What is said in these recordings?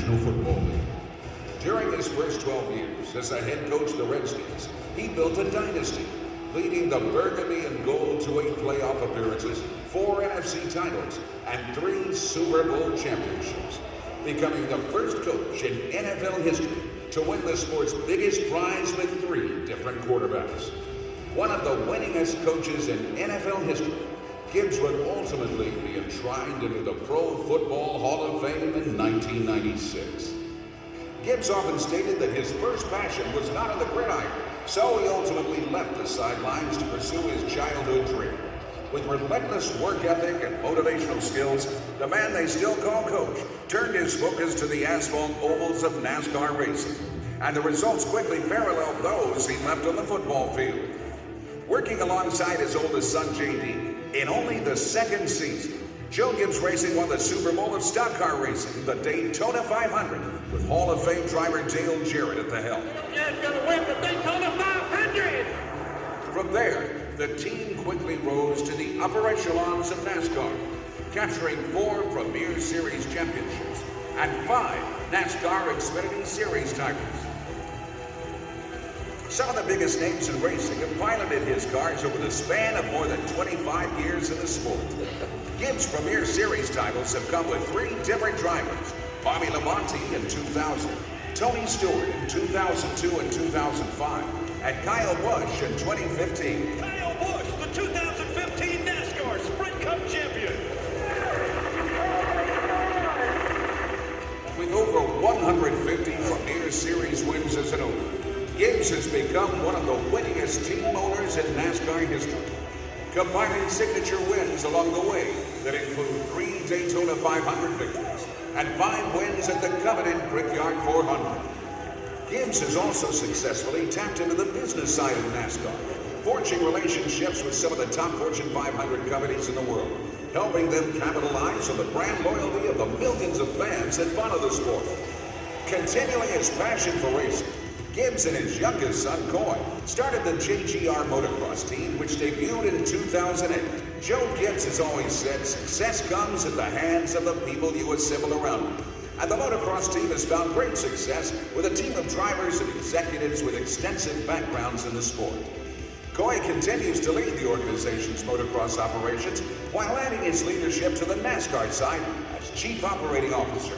National Football League. During his first 12 years as a head coach of the Redskins, he built a dynasty, leading the Burgundy and Gold to 8 playoff appearances, 4 NFC titles, and 3 Super Bowl championships, becoming the first coach in NFL history to win the sport's biggest prize with 3 different quarterbacks. One of the winningest coaches in NFL history, Gibbs would ultimately be enshrined into the Pro Football Hall of Fame in 1996. Gibbs often stated that his first passion was not on the gridiron, so he ultimately left the sidelines to pursue his childhood dream. With relentless work ethic and motivational skills, the man they still call Coach turned his focus to the asphalt ovals of NASCAR racing, and the results quickly paralleled those he left on the football field. Working alongside his oldest son, J.D., in only the second season, Joe Gibbs Racing won the Super Bowl of stock car racing, the Daytona 500, with Hall of Fame driver Dale Jarrett at the helm. It's going to win the Daytona 500! From there, the team quickly rose to the upper echelons of NASCAR, capturing 4 Premier Series championships and 5 NASCAR Xfinity Series titles. Some of the biggest names in racing have piloted his cars over the span of more than 25 years in the sport. Gibbs' Premier Series titles have come with 3 different drivers: Bobby Labonte in 2000, Tony Stewart in 2002 and 2005, and Kyle Busch in 2015. Kyle Busch, the 2015 NASCAR Sprint Cup champion. With over 150 Premier Series wins as an owner, Gibbs has become one of the winningest team owners in NASCAR history, combining signature wins along the way that include 3 Daytona 500 victories and 5 wins at the coveted Brickyard 400. Gibbs has also successfully tapped into the business side of NASCAR, forging relationships with some of the top Fortune 500 companies in the world, helping them capitalize on the brand loyalty of the millions of fans that follow the sport. Continuing his passion for racing, Gibbs and his youngest son, Coy, started the JGR motocross team, which debuted in 2008. Joe Gibbs has always said success comes at the hands of the people you assemble around you. And the motocross team has found great success with a team of drivers and executives with extensive backgrounds in the sport. Coy continues to lead the organization's motocross operations while adding his leadership to the NASCAR side as Chief Operating Officer.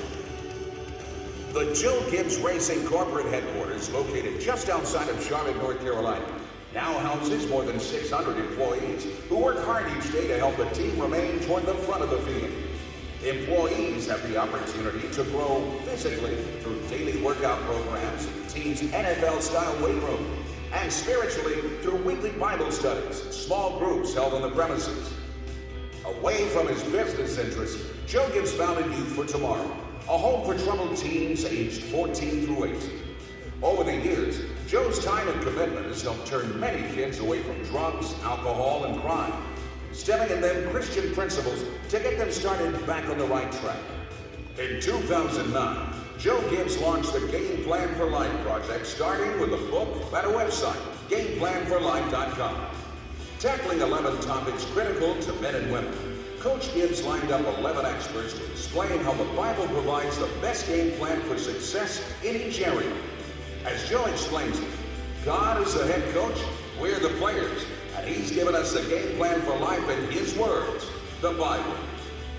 The Joe Gibbs Racing corporate headquarters, located just outside of Charlotte, North Carolina, now houses more than 600 employees who work hard each day to help the team remain toward the front of the field. Employees have the opportunity to grow physically through daily workout programs in the team's NFL-style weight room, and spiritually through weekly Bible studies and small groups held on the premises. Away from his business interests, Joe Gibbs founded Youth for Tomorrow, a home for troubled teens aged 14 through 18. Over the years, Joe's time and commitment has helped turn many kids away from drugs, alcohol, and crime, instilling in them Christian principles to get them started back on the right track. In 2009, Joe Gibbs launched the Game Plan for Life project, starting with a book and a website, GamePlanForLife.com. Tackling 11 topics critical to men and women, Coach Gibbs lined up 11 experts to explain how the Bible provides the best game plan for success in each area. As Joe explains it, God is the head coach, we're the players, and he's given us a game plan for life in his words, the Bible.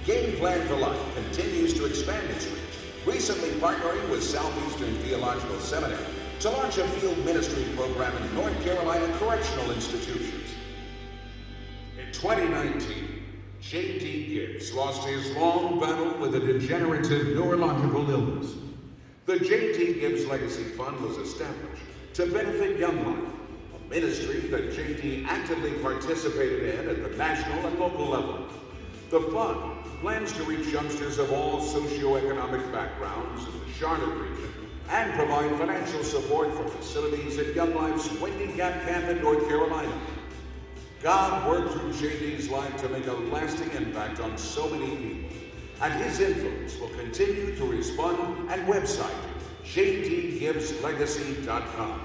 Game Plan for Life continues to expand its reach, recently partnering with Southeastern Theological Seminary to launch a field ministry program in North Carolina correctional institutions. In 2019, J.D. Gibbs lost his long battle with a degenerative neurological illness. The J.D. Gibbs Legacy Fund was established to benefit Young Life, a ministry that J.D. actively participated in at the national and local level. The fund plans to reach youngsters of all socioeconomic backgrounds in the Charlotte region and provide financial support for facilities at Young Life's Windy Gap Camp in North Carolina. God worked through J.D.'s life to make a lasting impact on so many people, and his influence will continue through his fund and website, jdgibbslegacy.com.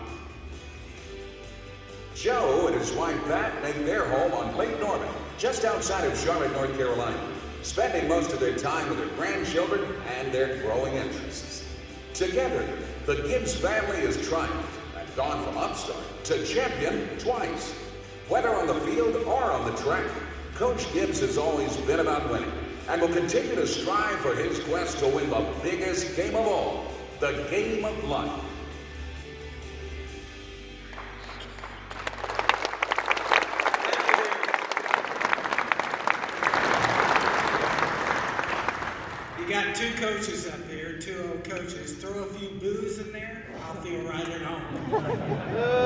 Joe and his wife Pat make their home on Lake Norman, just outside of Charlotte, North Carolina, spending most of their time with their grandchildren and their growing interests. Together, the Gibbs family has triumphed and gone from upstart to champion twice. Whether on the field or on the track, Coach Gibbs has always been about winning and will continue to strive for his quest to win the biggest game of all, the game of life. You got two coaches up here, two old coaches. Throw a few boos in there, I'll feel right at home.